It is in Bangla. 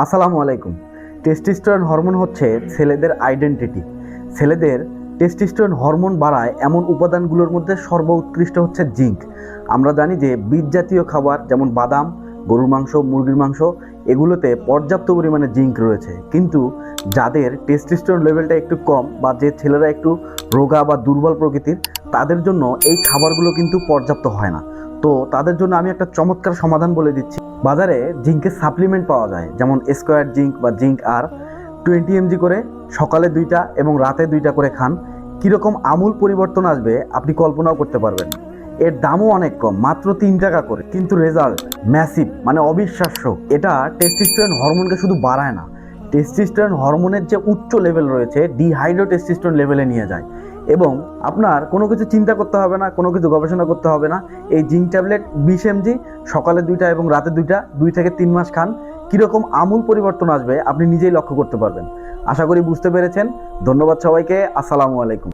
আসসালামু আলাইকুম। টেস্টোস্টেরন হরমোন হচ্ছে ছেলেদের আইডেন্টিটি। ছেলেদের টেস্টোস্টেরন হরমোন বাড়ায় এমন উপাদানগুলোর মধ্যে সর্বোৎকৃষ্ট হচ্ছে জিঙ্ক। আমরা জানি যে বীজ জাতীয় খাবার যেমন বাদাম, গরুর মাংস, মুরগির মাংস এগুলোতে পর্যাপ্ত পরিমাণে জিঙ্ক রয়েছে, কিন্তু যাদের টেস্টোস্টেরন লেভেলটা একটু কম বা যে ছেলেরা একটু রোগা বা দুর্বল প্রকৃতির, তাদের জন্য এই খাবারগুলো কিন্তু পর্যাপ্ত হয় না। তো তাদের জন্য আমি একটা চমৎকার সমাধান বলে দিচ্ছি। বাজারে জিঙ্কের সাপ্লিমেন্ট পাওয়া যায়, যেমন স্কোয়ার জিঙ্ক বা জিঙ্ক আর 20 mg করে সকালে 2টা এবং রাতে 2টা করে খান। কীরকম আমূল পরিবর্তন আসবে আপনি কল্পনাও করতে পারবেন। এর দামও অনেক কম, মাত্র 3 টাকা করে, কিন্তু রেজাল্ট ম্যাসিভ, মানে অবিশ্বাস্য। এটা টেস্টোস্টেরন হরমোনকে শুধু বাড়ায় না, টেস্টোস্টেরন হরমোনের যে উচ্চ লেভেল রয়েছে ডিহাইড্রো টেস্টোস্টেরন লেভেলে নিয়ে যায়। এবং আপনার কোনো কিছু চিন্তা করতে হবে না, কোনো কিছু গবেষণা করতে হবে না। এই জিঙ্ক ট্যাবলেট 20 mg সকালে 2টা এবং রাতে 2টা 2 থেকে 3 মাস খান। কীরকম আমূল পরিবর্তন আসবে আপনি নিজেই লক্ষ্য করতে পারবেন। আশা করি বুঝতে পেরেছেন। ধন্যবাদ সবাইকে। আসসালামু আলাইকুম।